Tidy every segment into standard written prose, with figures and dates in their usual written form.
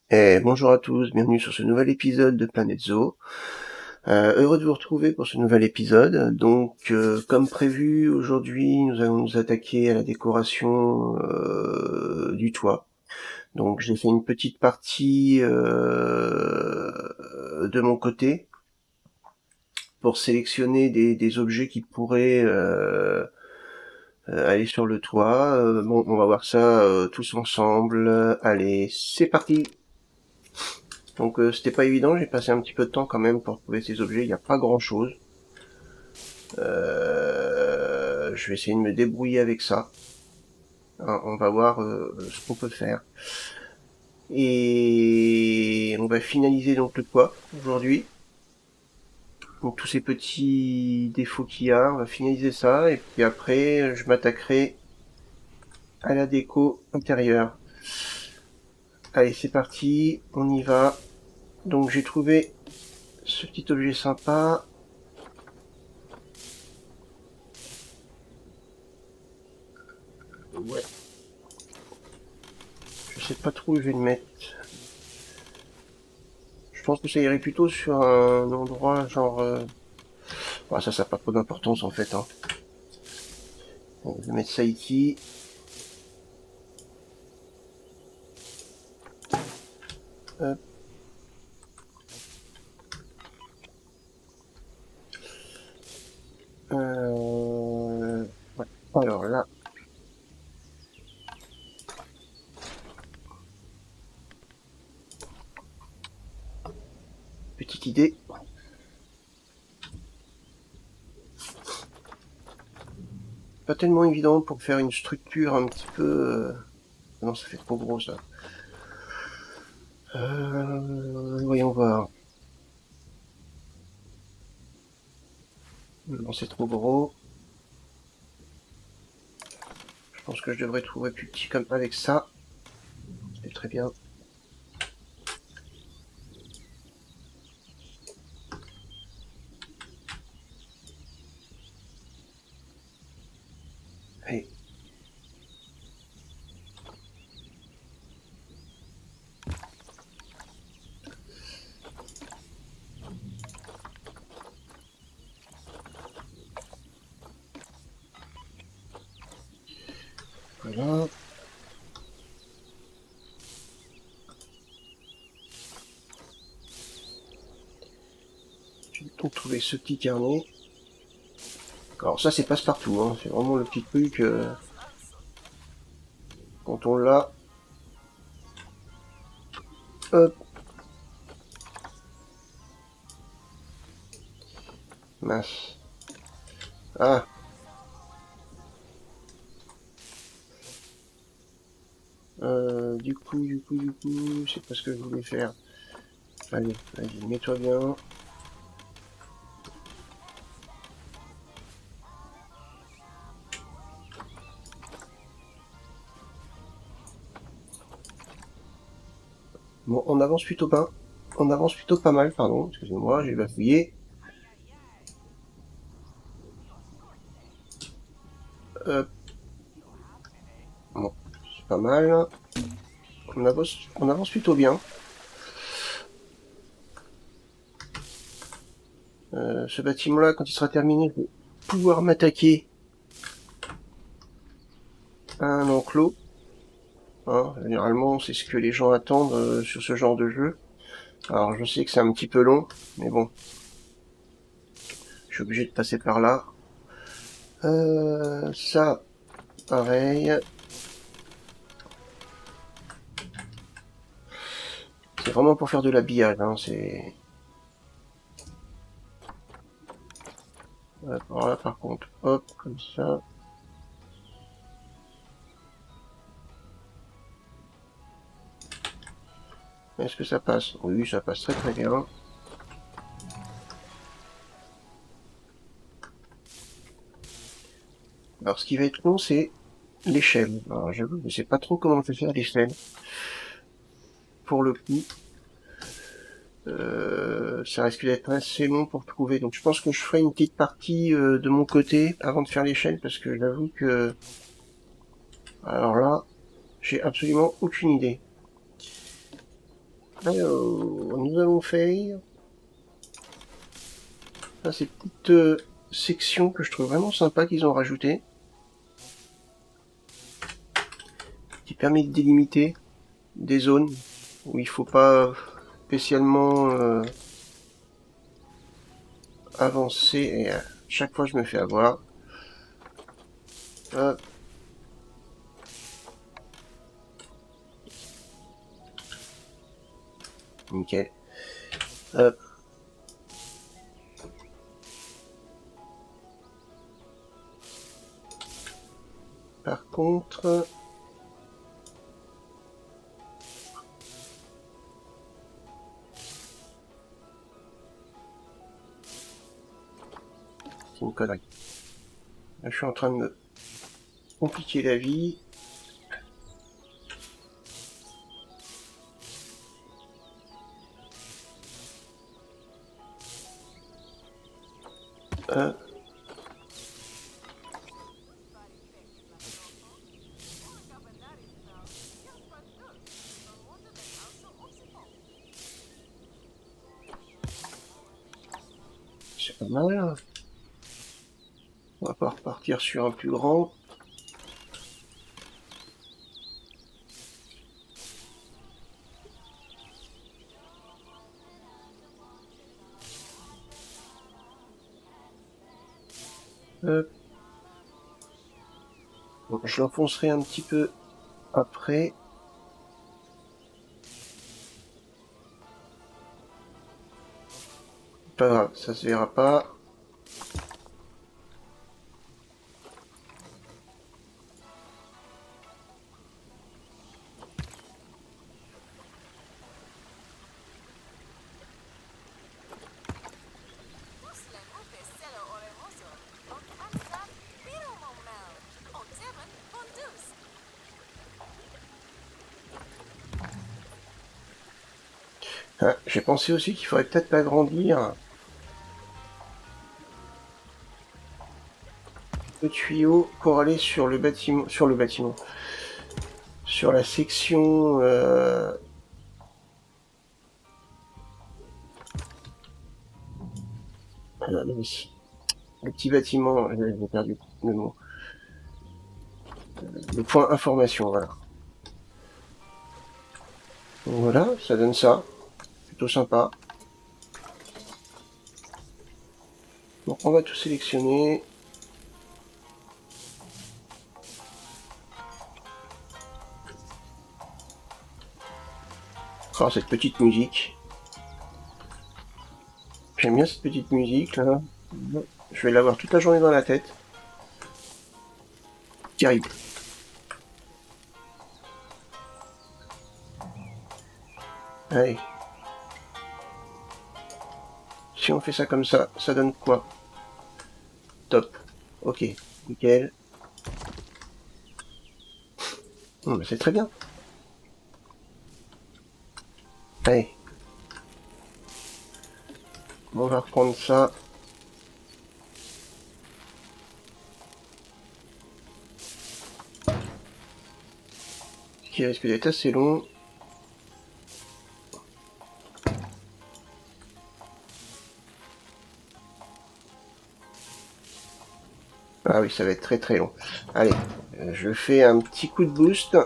Et bonjour à tous, bienvenue sur ce nouvel épisode de Planète Zoo. Heureux de vous retrouver pour ce nouvel épisode. Donc, comme prévu, aujourd'hui, nous allons nous attaquer à la décoration du toit. Donc, j'ai fait une petite partie de mon côté pour sélectionner des objets qui pourraient aller sur le toit. Bon, on va voir ça tous ensemble. Allez, c'est parti! Donc c'était pas évident, j'ai passé un petit peu de temps quand même pour trouver ces objets, il n'y a pas grand chose. Je vais essayer de me débrouiller avec ça. Hein, on va voir ce qu'on peut faire. Et on va finaliser donc le toit aujourd'hui. Donc tous ces petits défauts qu'il y a, on va finaliser ça. Et puis après, je m'attaquerai à la déco intérieure. Allez, c'est parti, on y va. Donc j'ai trouvé ce petit objet sympa. Ouais. Je sais pas trop où je vais le mettre. Je pense que ça irait plutôt sur un endroit genre... Bon, ça n'a pas trop d'importance en fait. Hein. On va mettre ça ici. Hop. Ouais. Alors là... Petite idée. Pas tellement évident pour faire une structure un petit peu... Non, ça fait trop gros ça. Voyons voir. Non, c'est trop gros. Je pense que je devrais trouver plus petit comme avec ça. C'est très bien. Allez. Voilà. J'ai donc trouvé ce petit carnet. Alors ça c'est passe-partout, hein. C'est vraiment le petit truc... quand on l'a... Hop. Mince. Ah. Du coup, c'est pas ce que je voulais faire. Allez, vas-y, mets-toi bien. Bon, on avance plutôt pas. On avance plutôt pas mal, pardon. Excusez-moi, j'ai bafouillé. Hop. Bon, c'est pas mal. On avance plutôt bien. Ce bâtiment-là, quand il sera terminé, je vais pouvoir m'attaquer à un enclos. Hein, généralement, c'est ce que les gens attendent sur ce genre de jeu. Alors, je sais que c'est un petit peu long, mais bon, je suis obligé de passer par là. Ça, pareil. C'est vraiment pour faire de l'habillage. Hein, c'est... Alors là, par contre, hop, comme ça. Est-ce que ça passe? Oui, ça passe très très bien. Alors, ce qui va être long, c'est l'échelle. Alors, j'avoue, je sais pas trop comment je vais faire l'échelle. Pour le coup, ça risque d'être assez long pour trouver. Donc, je pense que je ferai une petite partie de mon côté avant de faire l'échelle, parce que j'avoue que... Alors là, j'ai absolument aucune idée. Alors, nous allons faire ces petites sections que je trouve vraiment sympa qu'ils ont rajoutées, qui permet de délimiter des zones où il faut pas spécialement avancer, et à chaque fois je me fais avoir. Hop. Nickel. Hop. Par contre, c'est une connerie. Là, je suis en train de me compliquer la vie. Hop. C'est pas mal. On va pas repartir sur un plus grand. Hop. Bon, je l'enfoncerai un petit peu après. Pas grave, ça se verra pas. Ah, j'ai pensé aussi qu'il faudrait peut-être l'agrandir. Le tuyau pour aller sur le bâtiment, sur la section ici. Le petit bâtiment, j'ai perdu le mot. Le point information, voilà. Donc voilà, ça donne ça. Plutôt sympa. Donc on va tout sélectionner. Oh, cette petite musique. J'aime bien cette petite musique là. Je vais l'avoir toute la journée dans la tête. Terrible. Allez. Si on fait ça comme ça, ça donne quoi? Top. Ok, nickel. Bah c'est très bien. Allez. On va reprendre ça. Ce qui risque d'être assez long. Ah oui, ça va être très très long. Allez, je fais un petit coup de boost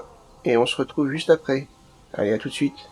et on se retrouve juste après. Allez, à tout de suite.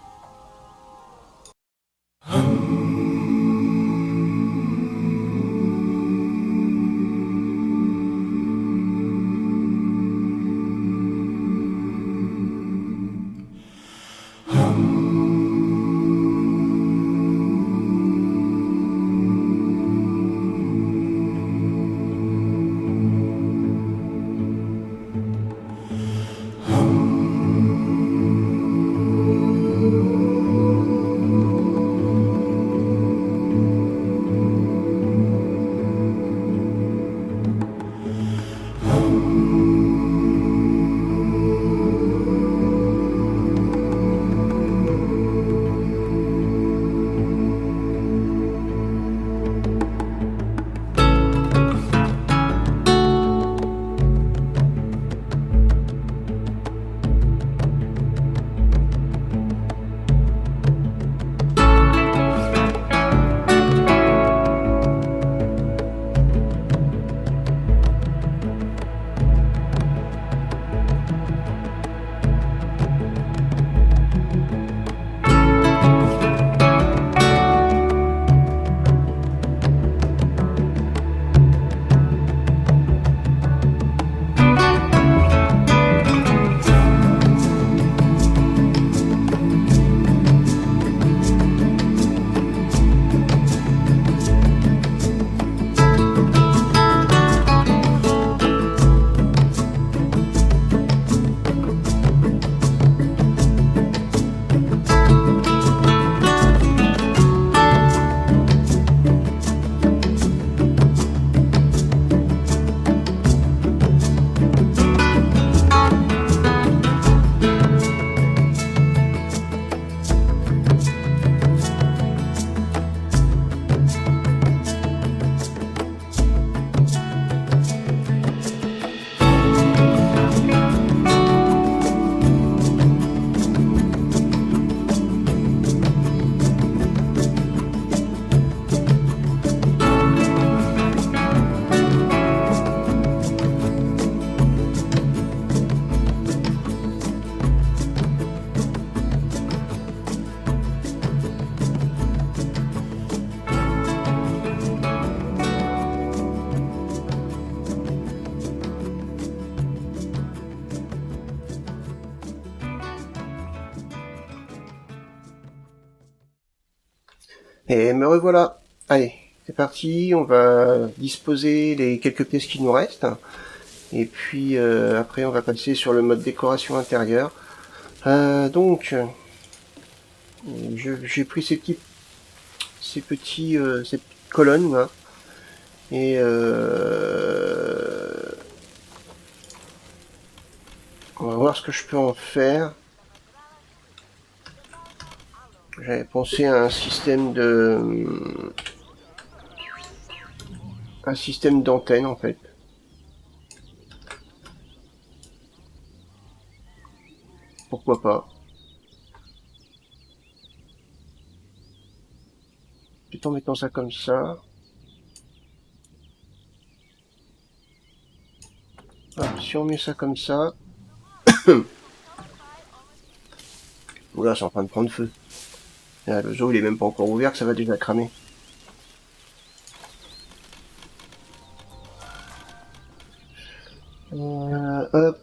Et me revoilà. Allez, c'est parti, on va disposer les quelques pièces qui nous restent. Et puis après on va passer sur le mode décoration intérieure. Donc, j'ai pris ces petites colonnes là. Et on va voir ce que je peux en faire. J'avais pensé à un système d'antenne en fait. Pourquoi pas. Tout en mettant ça comme ça. Alors, si on met ça comme ça. Oula, c'est en train de prendre feu. Ah, le zoo il est même pas encore ouvert que ça va déjà cramer. Hop.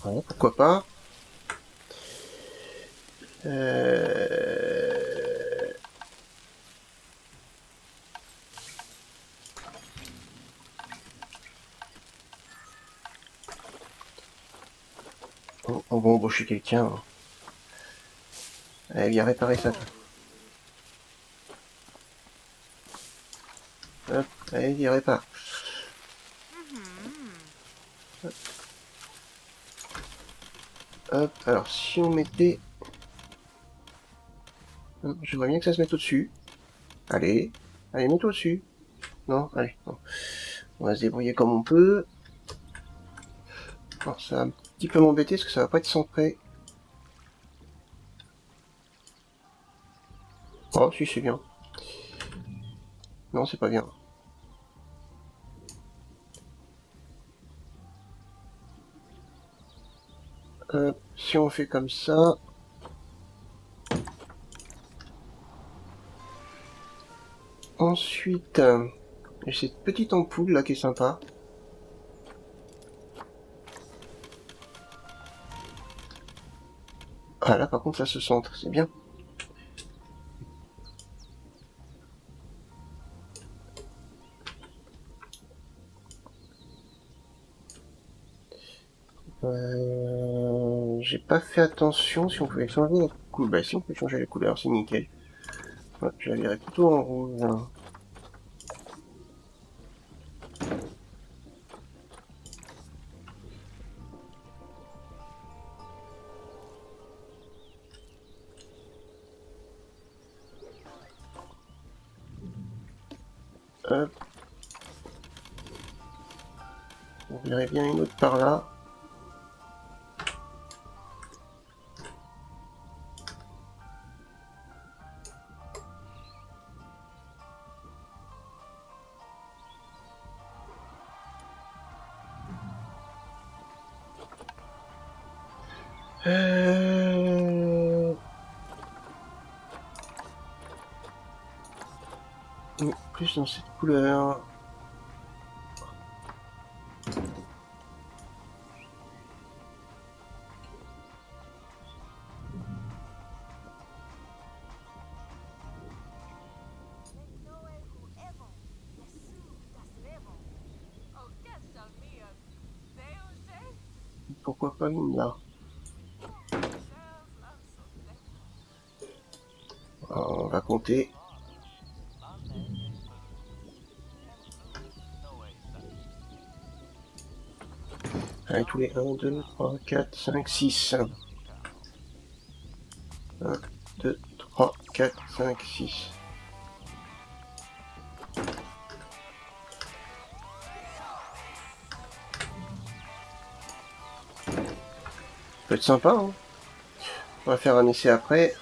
Ouais, pourquoi pas. On va embaucher quelqu'un. Hein. Allez, viens réparer ça. Hop, allez, viens répare. Hop, alors si on mettait... J'aimerais bien que ça se mette au-dessus. Allez, allez, mets-toi au-dessus. Non, allez, non. On va se débrouiller comme on peut. Alors ça va un petit peu m'embêter parce que ça va pas être centré. Oh, si, c'est bien. Non, c'est pas bien. Si on fait comme ça... Ensuite, j'ai cette petite ampoule là qui est sympa. Ah là par contre ça se centre, c'est bien. J'ai pas fait attention si on pouvait changer la couleur. Bah si on peut changer la couleur, c'est nickel. Ouais, je la verrai plutôt en rouge. Hein. Hop. On verrait bien une autre par là. Plus dans cette couleur. Pourquoi pas une là? Alors, on va compter. Allez, tous les 1, 2, 3, 4, 5, 6. 1, 2, 3, 4, 5, 6. Ça peut être sympa, hein. On va faire un essai après.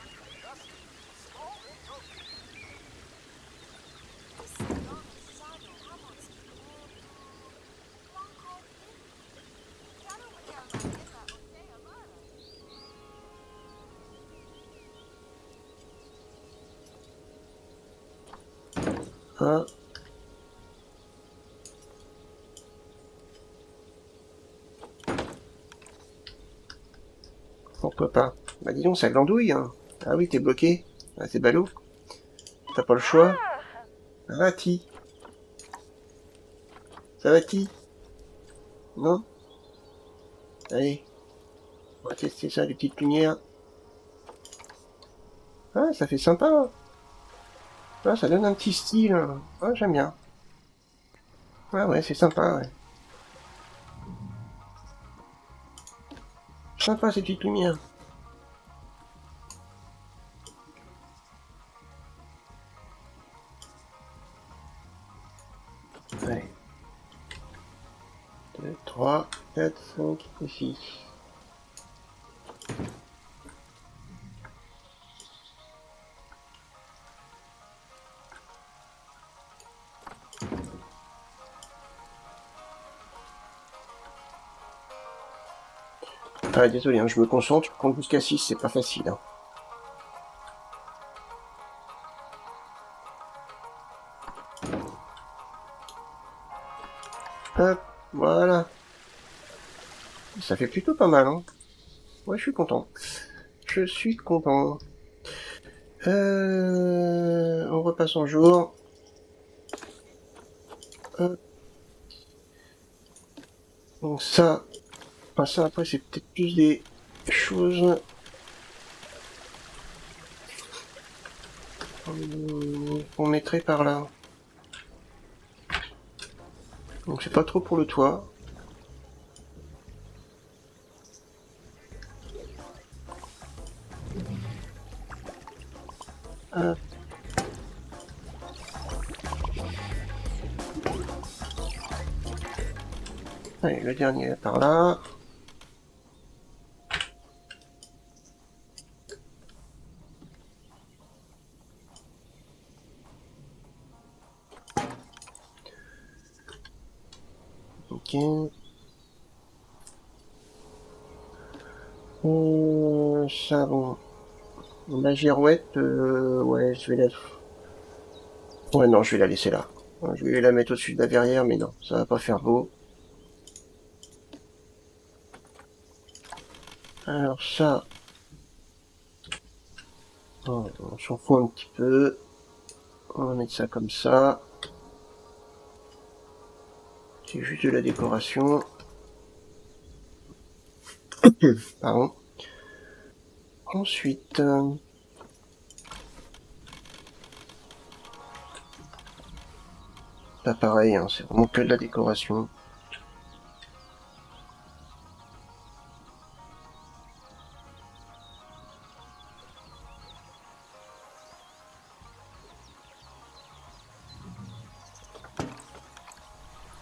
Un, Pourquoi pas? Bah dis donc, ça glandouille, hein. Ah oui, t'es bloqué. Ah, c'est ballot. T'as pas le choix. Ça va, Ti? Ça va, Ti? Non? Allez, on va tester ça, les petites lumières. Ah, ça fait sympa, hein. Ah, ça donne un petit style, hein. Ah, j'aime bien. Ah ouais, c'est sympa, ouais. Sympa, ces petites lumières. Allez. 2, 3, 4, 5 et 6. Ah, désolé, hein, je me concentre, je compte jusqu'à 6, c'est pas facile, hein. Hop, voilà. Ça fait plutôt pas mal, hein. Ouais, je suis content. Je suis content. On repasse en jour. Hop. Donc ça, enfin ça après c'est peut-être plus des choses qu'on mettrait par là. Donc c'est pas trop pour le toit. Hop. Allez, le dernier par là. Ok. Ça bon. La girouette, ouais, je vais la... Ouais, non, je vais la laisser là. Je vais la mettre au-dessus de la verrière, mais non, ça va pas faire beau. Alors ça, on s'en fout un petit peu. On va mettre ça comme ça. C'est juste de la décoration. Pardon. Ensuite, pas pareil, hein, c'est vraiment que de la décoration.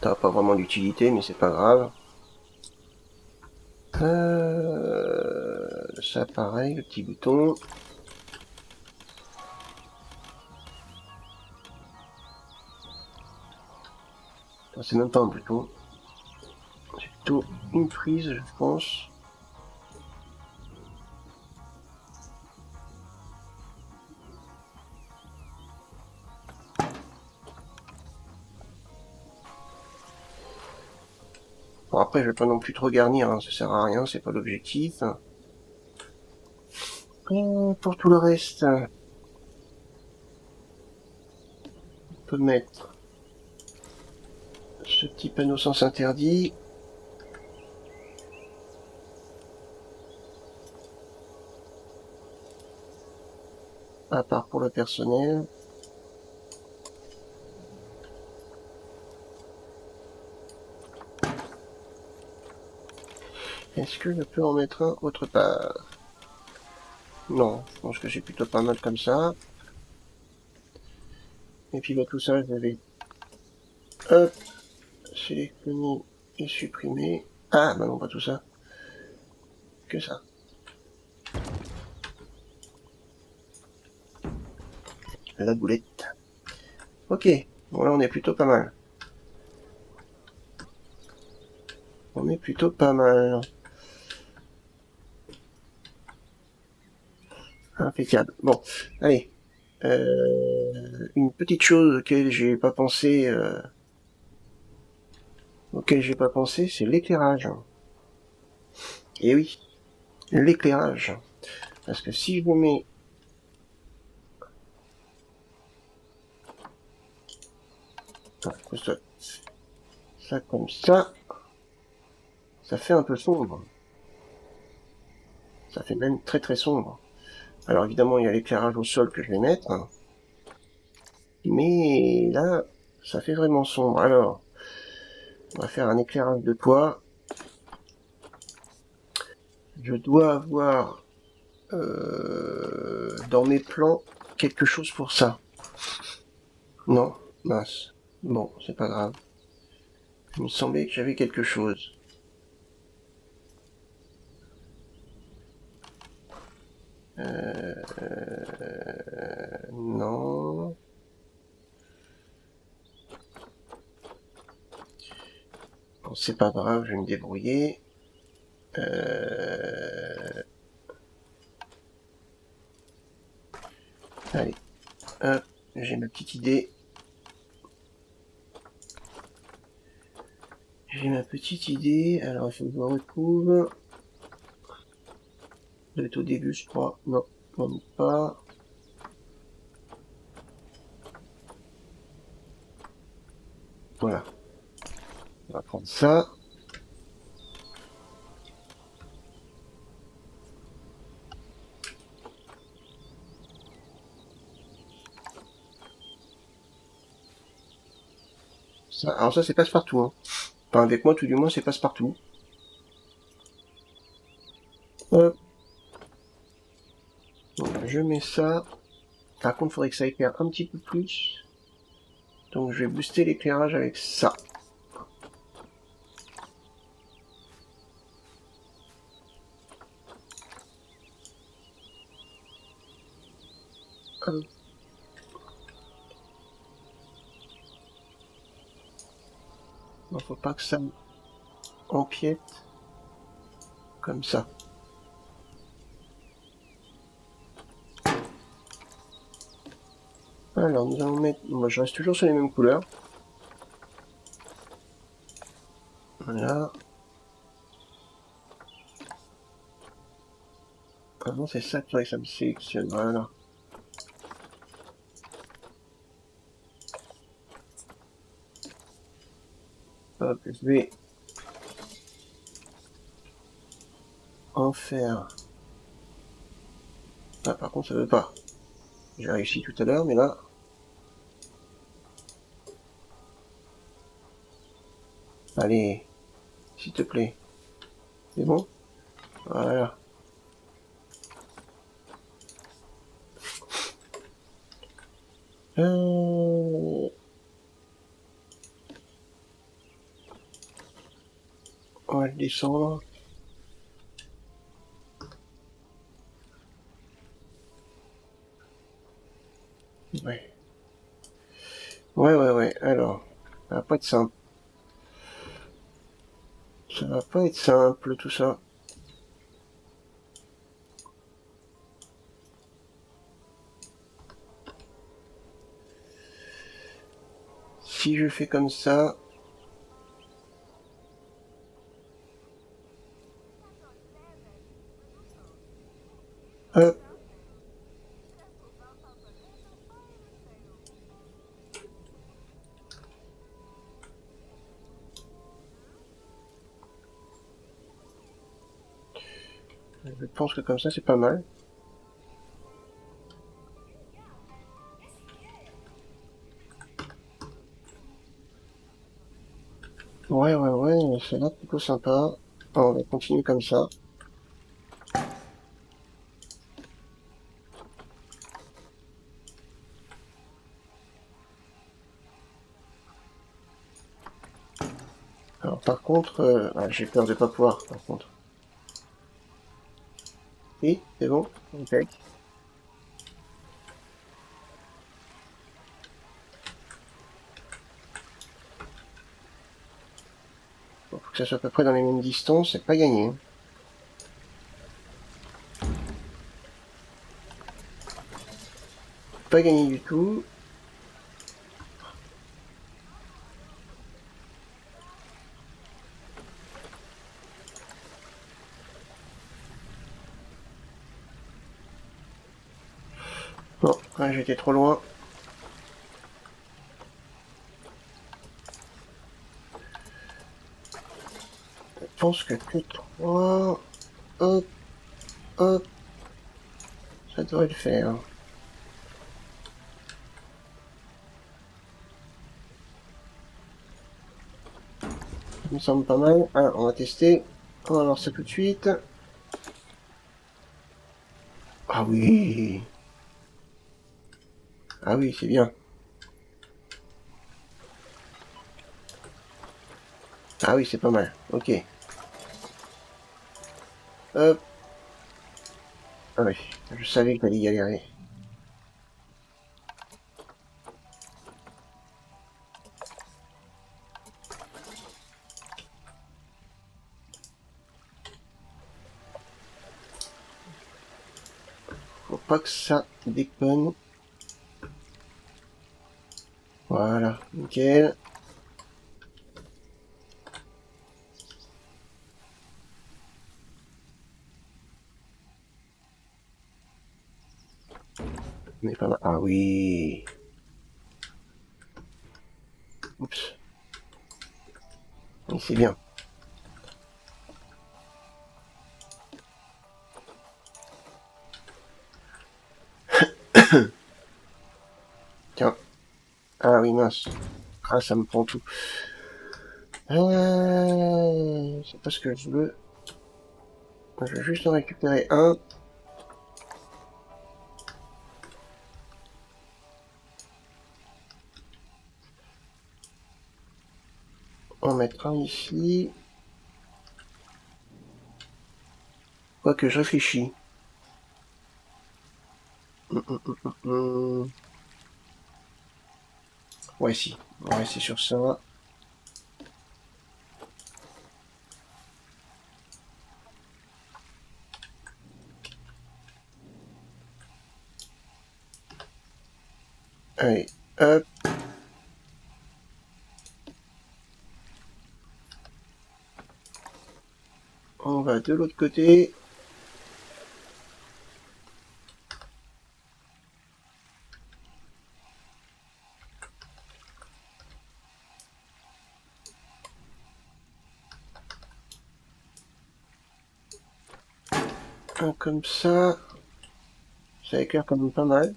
Ça pas vraiment d'utilité, mais c'est pas grave. Ça pareil, le petit bouton. C'est même pas un bouton. C'est plutôt une prise, je pense. Bon, après, je vais pas non plus trop garnir, hein, ça sert à rien, c'est pas l'objectif. Pour tout le reste, on peut mettre ce petit panneau sens interdit. À part pour le personnel. Est-ce que je peux en mettre un autre part? Non, je pense que c'est plutôt pas mal comme ça. Et puis bah, tout ça, je vais hop, sélectionner et supprimer. Ah, bah non, pas tout ça. Que ça. La boulette. Ok, bon là on est plutôt pas mal. On est plutôt pas mal. Impeccable. Bon, allez. Une petite chose auquel j'ai pas pensé, c'est l'éclairage. Et oui, l'éclairage. Parce que si je mets ça comme ça, ça fait un peu sombre. Ça fait même très très sombre. Alors évidemment, il y a l'éclairage au sol que je vais mettre. Mais là, ça fait vraiment sombre. Alors, on va faire un éclairage de toit. Je dois avoir dans mes plans quelque chose pour ça. Non, mince. Bon, c'est pas grave. Il me semblait que j'avais quelque chose. Non. Bon, c'est pas grave, je vais me débrouiller. Allez, hop, j'ai ma petite idée. J'ai ma petite idée. Alors, il faut que je me retrouve. Ça doit être au début, je crois. Non, même pas. Voilà. On va prendre ça. Ça. Alors ça, c'est passe-partout. Hein. Enfin, avec moi, tout du moins, c'est passe-partout. Hop. Donc, je mets ça. Par contre, il faudrait que ça éclaire un petit peu plus. Donc, je vais booster l'éclairage avec ça. Hop. Il ne faut pas que ça empiète. Comme ça. Alors, nous allons mettre... Moi, je reste toujours sur les mêmes couleurs. Voilà. Ah non, c'est ça qu'il faudrait que ça me sélectionne. Voilà. Hop, je vais en faire... Ah, par contre, ça veut pas. J'ai réussi tout à l'heure, mais là... Allez, s'il te plaît. C'est bon? Voilà. On va le descendre. Ouais. Ouais. Alors, ça va pas être simple. Ça va pas être simple, tout ça. Si je fais comme ça... Hop. Je pense que comme ça, c'est pas mal. Ouais, c'est là plutôt sympa. On va continuer comme ça. Alors par contre, j'ai peur de pas pouvoir, par contre. Oui, c'est bon? Ok. Bon, faut que ça soit à peu près dans les mêmes distances, c'est pas gagné. Pas gagné du tout. Ah, j'étais trop loin. Je pense que 3... Hop, hop. Ça devrait le faire. Ça me semble pas mal. Ah, on va tester. On va voir ça tout de suite. Ah oui. Ah oui, c'est bien. Ah oui, c'est pas mal. Ok. Hop. Ah oui, je savais que j'allais y galérer. Faut pas que ça déconne. Voilà, nickel. Mais pas mal. Ah oui. Oups. Oui, c'est bien. Tiens. Ah oui, mince. Ah, ça me prend tout. C'est pas ce que je veux. Je vais juste en récupérer un. En mettre un ici. Quoique je réfléchis. Ouais, si. On va rester sur ça. Allez, hop. On va de l'autre côté. Un comme ça. Ça éclaire quand même pas mal.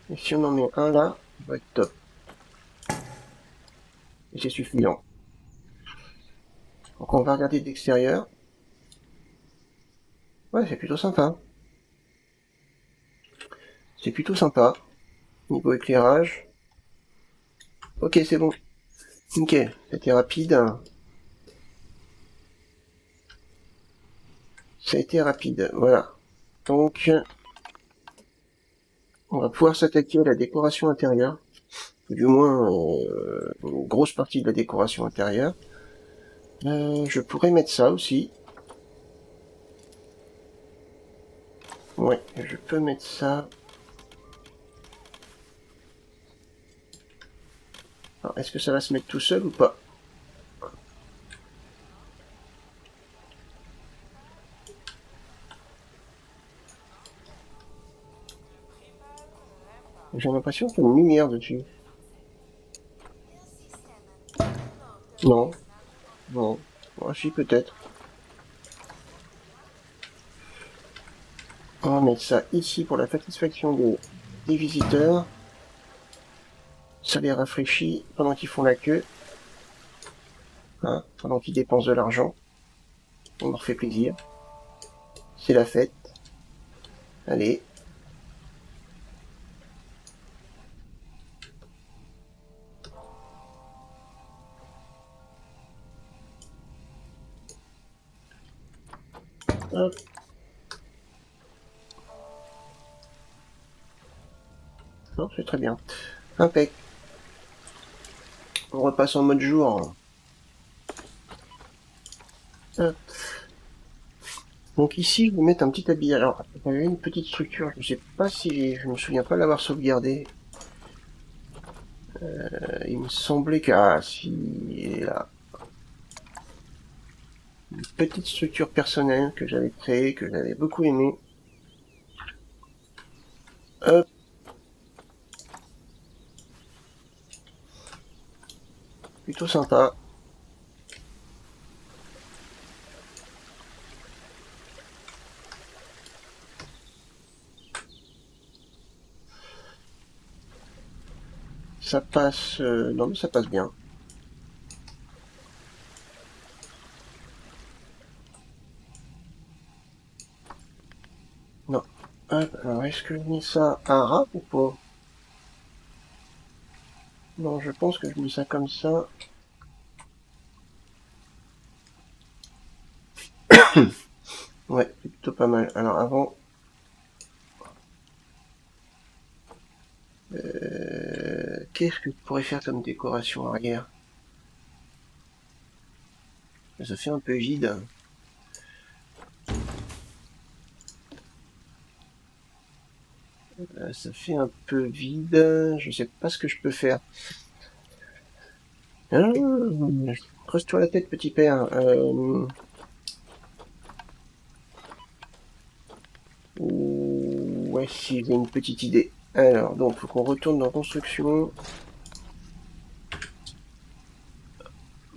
Et si on en met un là, ça va être top. Et c'est suffisant. Donc on va regarder de l'extérieur. Ouais, c'est plutôt sympa. C'est plutôt sympa. Niveau éclairage. Ok, c'est bon. Nickel. C'était rapide. Ça a été rapide. Voilà. Donc, on va pouvoir s'attaquer à la décoration intérieure. Ou du moins, une grosse partie de la décoration intérieure. Je pourrais mettre ça aussi. Ouais, je peux mettre ça. Alors, est-ce que ça va se mettre tout seul ou pas? J'ai l'impression qu'il y a une lumière dessus. Non, non. Ah, si, peut-être. On va mettre ça ici pour la satisfaction des visiteurs. Ça les rafraîchit pendant qu'ils font la queue. Hein, pendant qu'ils dépensent de l'argent. On leur fait plaisir. C'est la fête. Allez. Hop. Non, c'est très bien. Impec. On repasse en mode jour. Hop. Donc ici, je vais mettre un petit habillage. Alors, il y avait une petite structure. Je sais pas si... Je me souviens pas l'avoir sauvegardé. Il me semblait que... Ah, si... Il est là. petite structure personnelle que j'avais créée, que j'avais beaucoup aimé. Hop. Plutôt sympa. Ça passe... non mais ça passe bien. Non. Hop, alors est-ce que je mets ça à ras ou pas? Non, je pense que je mets ça comme ça. Ouais, c'est plutôt pas mal. Alors avant... qu'est-ce que je pourrais faire comme décoration arrière? Ça fait un peu vide. Ça fait un peu vide. Je sais pas ce que je peux faire. Creuse-toi la tête, petit père. Ouais, si, j'ai une petite idée. Alors, donc, faut qu'on retourne dans construction.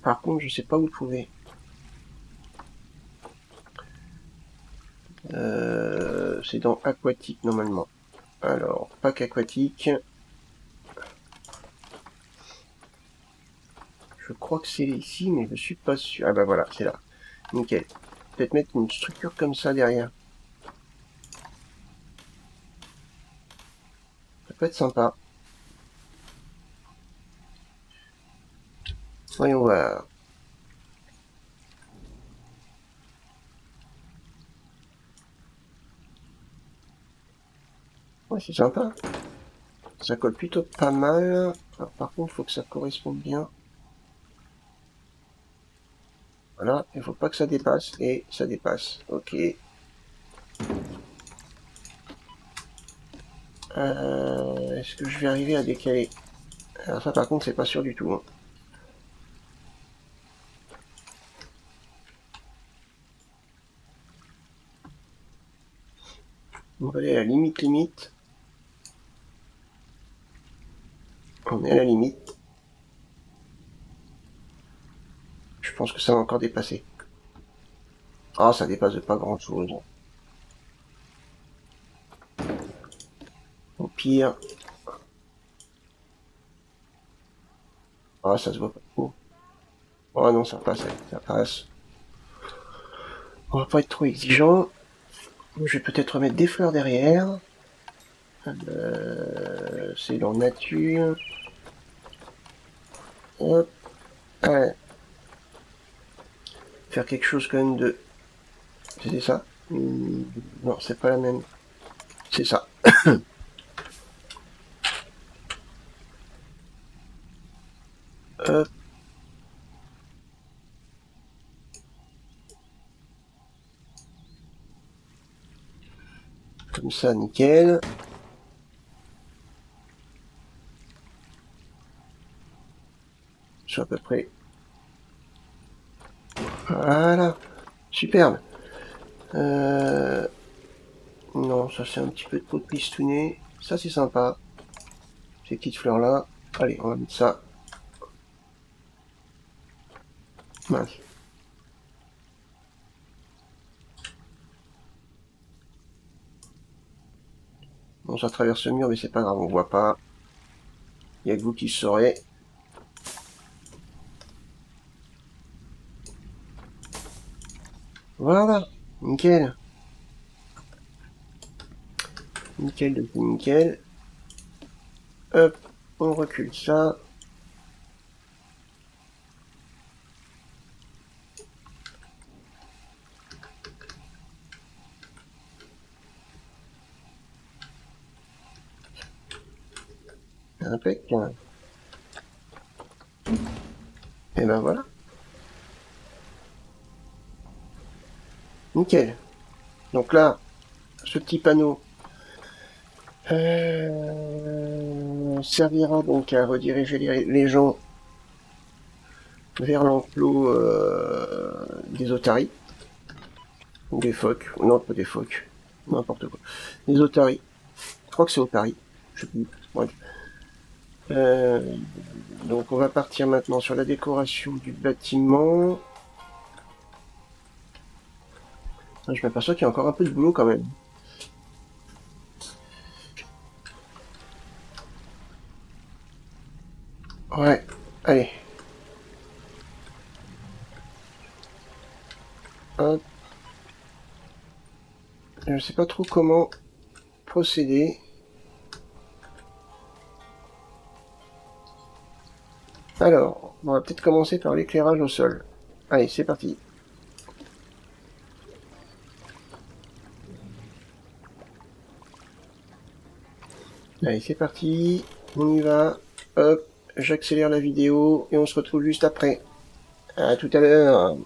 Par contre, je sais pas où le trouver. C'est dans aquatique, normalement. Alors, pack aquatique. Je crois que c'est ici, mais je suis pas sûr. Ah bah voilà, c'est là. Nickel. Peut-être mettre une structure comme ça derrière. Ça peut être sympa. Voyons voir. Ouais, c'est sympa. Ça colle plutôt pas mal. Alors, par contre, il faut que ça corresponde bien. Voilà, il faut pas que ça dépasse. Et ça dépasse. Ok. Est-ce que je vais arriver à décaler? Alors ça, par contre, c'est pas sûr du tout. Hein. On va aller à la limite. On est à la limite. Je pense que ça va encore dépasser. Ah, ça dépasse de pas grand chose. Au pire. Ah, ça se voit pas trop. Oh non, ça passe, ça passe. On va pas être trop exigeant. Je vais peut-être remettre des fleurs derrière. C'est dans nature. Hop. Ouais. Faire quelque chose quand même de... C'est ça? Non, c'est pas la même. C'est ça. Hop. Comme ça, nickel. Je suis à peu près... Voilà. Superbe. Non, ça c'est un petit peu trop pistouné. Ça c'est sympa. Ces petites fleurs là. Allez, on va mettre ça. Mince. Bon, ça traverse le mur, mais c'est pas grave, on voit pas. Il y a que vous qui saurez. Voilà. Nickel. Nickel depuis nickel. Hop, on recule ça. Impec. Et ben voilà. Nickel. Donc là, ce petit panneau servira donc à rediriger les gens vers l'enclos des otaries. Ou des phoques. Non, pas des phoques. N'importe quoi. Des otaries. Je crois que c'est otaries. Je sais plus. Bref. Donc on va partir maintenant sur la décoration du bâtiment. Je m'aperçois qu'il y a encore un peu de boulot quand même. Ouais, allez. Hop. Je sais pas trop comment procéder. Alors, on va peut-être commencer par l'éclairage au sol. Allez, c'est parti. Allez, c'est parti. On y va. Hop, j'accélère la vidéo et on se retrouve juste après. À tout à l'heure.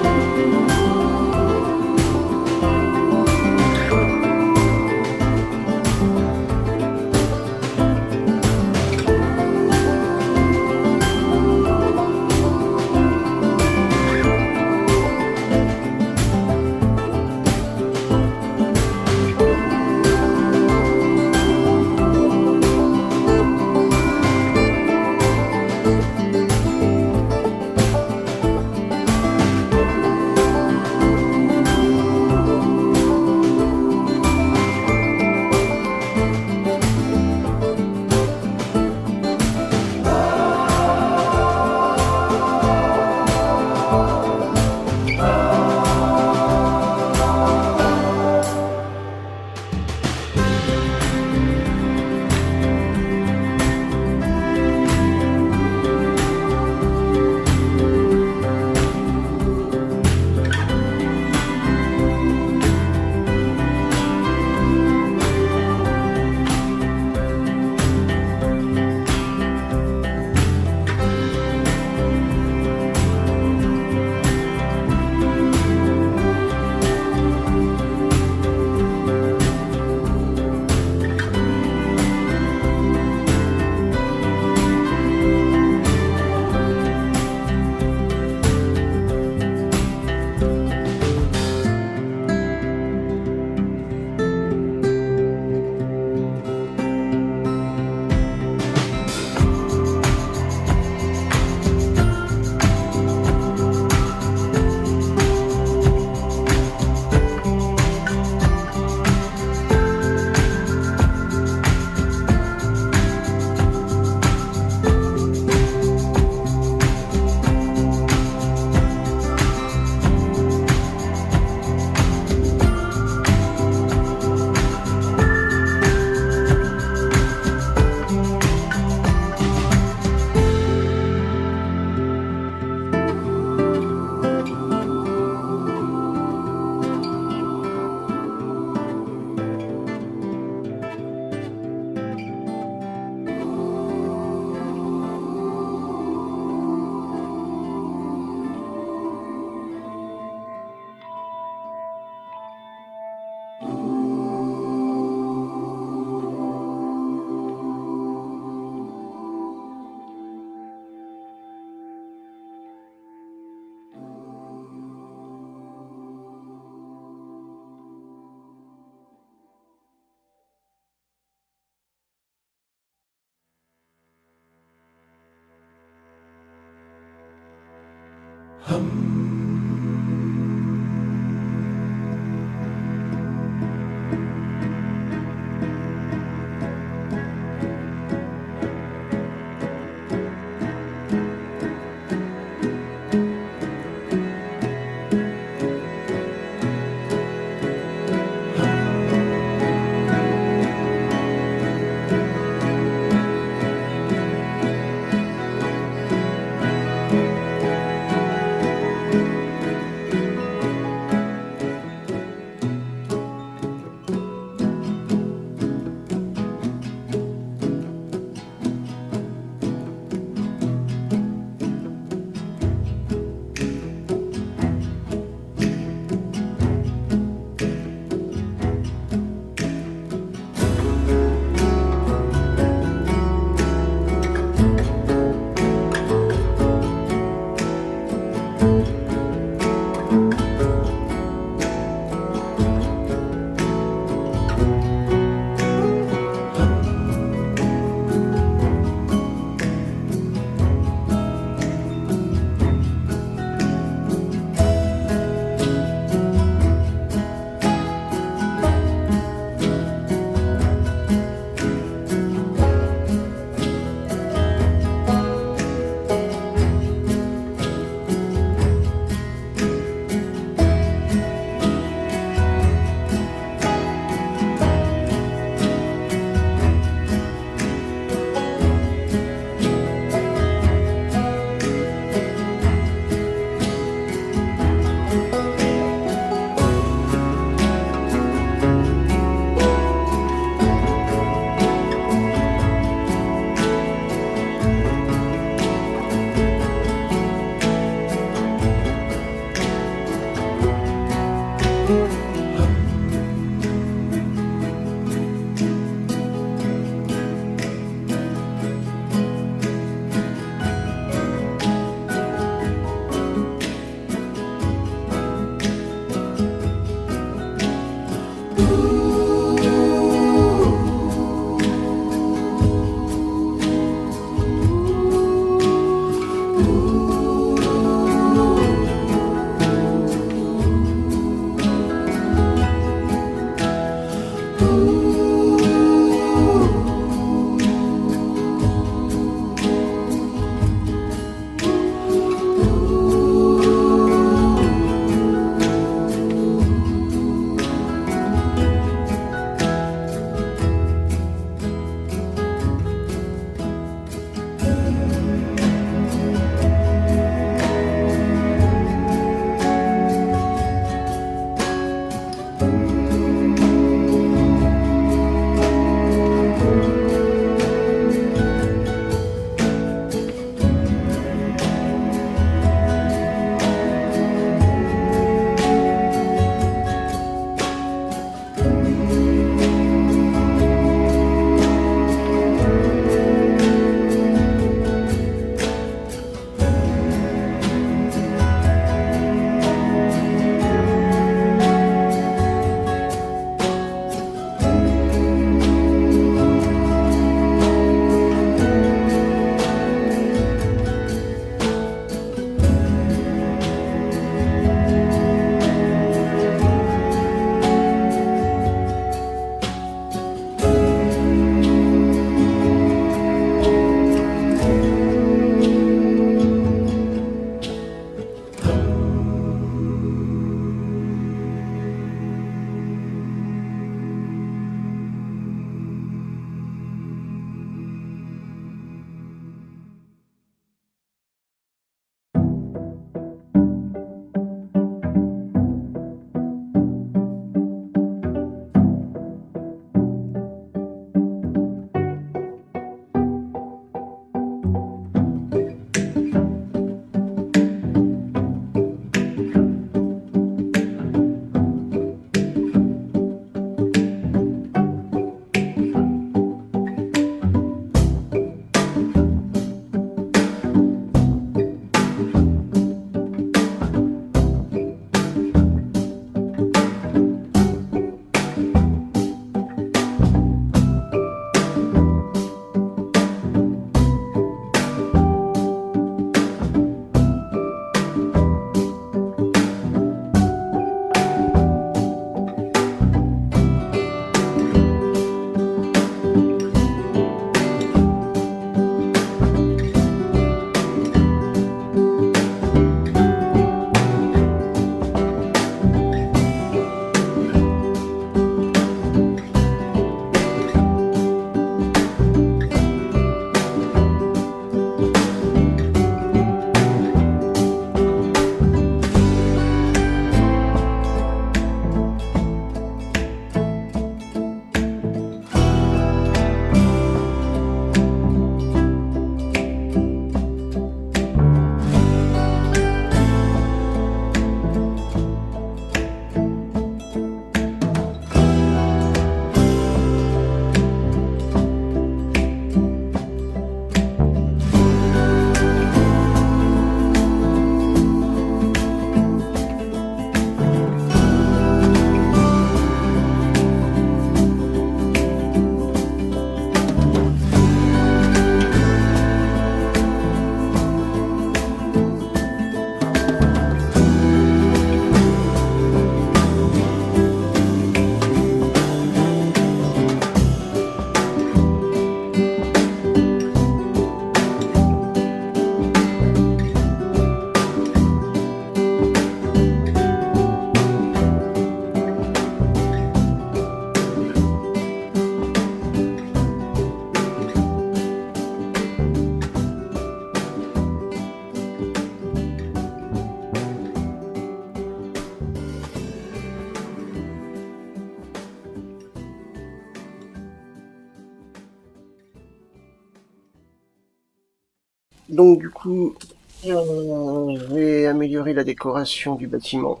Donc du coup, je vais améliorer la décoration du bâtiment.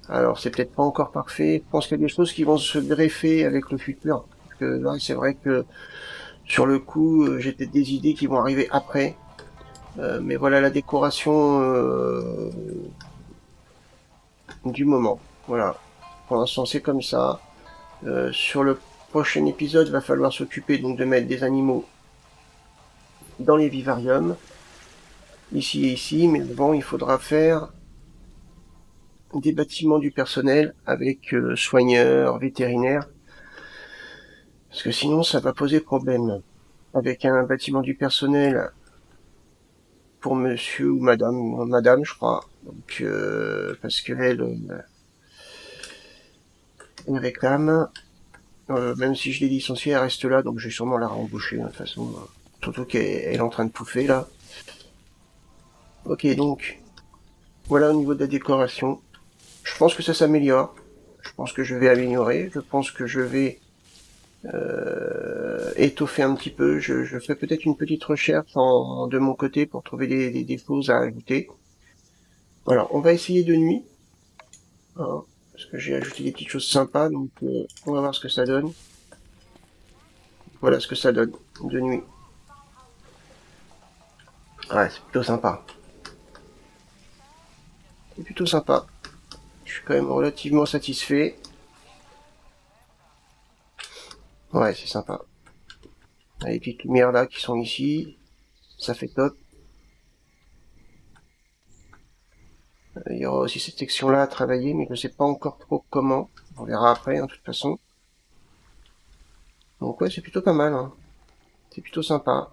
Alors c'est peut-être pas encore parfait, je pense qu'il y a des choses qui vont se greffer avec le futur. Parce que là c'est vrai que sur le coup j'ai peut-être des idées qui vont arriver après. Mais voilà la décoration du moment. Voilà. Pour l'instant c'est comme ça. Sur le prochain épisode, va falloir s'occuper donc de mettre des animaux dans les vivariums, ici et ici, mais avant il faudra faire des bâtiments du personnel avec soigneurs, vétérinaires, parce que sinon ça va poser problème. Avec un bâtiment du personnel pour monsieur ou madame je crois, donc parce elle réclame, même si je l'ai licenciée, elle reste là, donc je vais sûrement la rembaucher de toute façon, surtout qu'elle est en train de pouffer là. Ok, donc voilà au niveau de la décoration. Je pense que ça s'améliore. Je pense que je vais améliorer. Je pense que je vais étoffer un petit peu. Je ferai peut-être une petite recherche de mon côté pour trouver des défauts à ajouter. Voilà, on va essayer de nuit. Hein, parce que j'ai ajouté des petites choses sympas. Donc on va voir ce que ça donne. Voilà ce que ça donne de nuit. Ouais, c'est plutôt sympa. C'est plutôt sympa. Je suis quand même relativement satisfait. Ouais, c'est sympa. Les petites lumières là qui sont ici, ça fait top. Il y aura aussi cette section-là à travailler, mais je ne sais pas encore trop comment. On verra après, hein, de toute façon. Donc ouais, c'est plutôt pas mal. Hein. C'est plutôt sympa.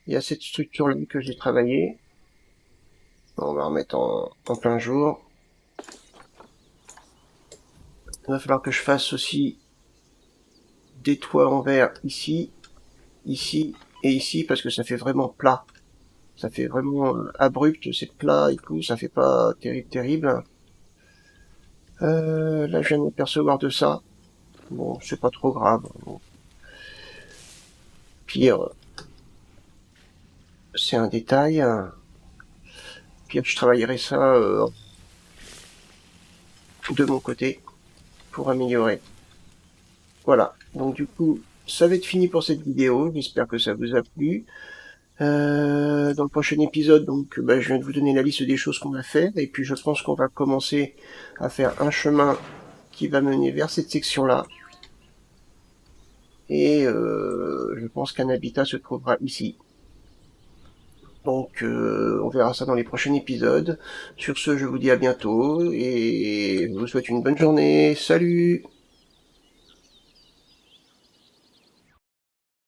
Il y a cette structure-là que j'ai travaillée. On va remettre en plein jour. Il va falloir que je fasse aussi des toits en verre ici, ici et ici, parce que ça fait vraiment plat. Ça fait vraiment abrupt, c'est plat et tout, ça fait pas terrible. Là, je viens de m'apercevoir de ça. Bon, c'est pas trop grave. Bon. Pire, c'est un détail. Puis je travaillerai ça de mon côté pour améliorer. Voilà. Donc du coup, ça va être fini pour cette vidéo. J'espère que ça vous a plu. Dans le prochain épisode, donc, je viens de vous donner la liste des choses qu'on va faire. Et puis je pense qu'on va commencer à faire un chemin qui va mener vers cette section-là. Et je pense qu'un habitat se trouvera ici. Donc on verra ça dans les prochains épisodes. Sur ce, je vous dis à bientôt et je vous souhaite une bonne journée. Salut!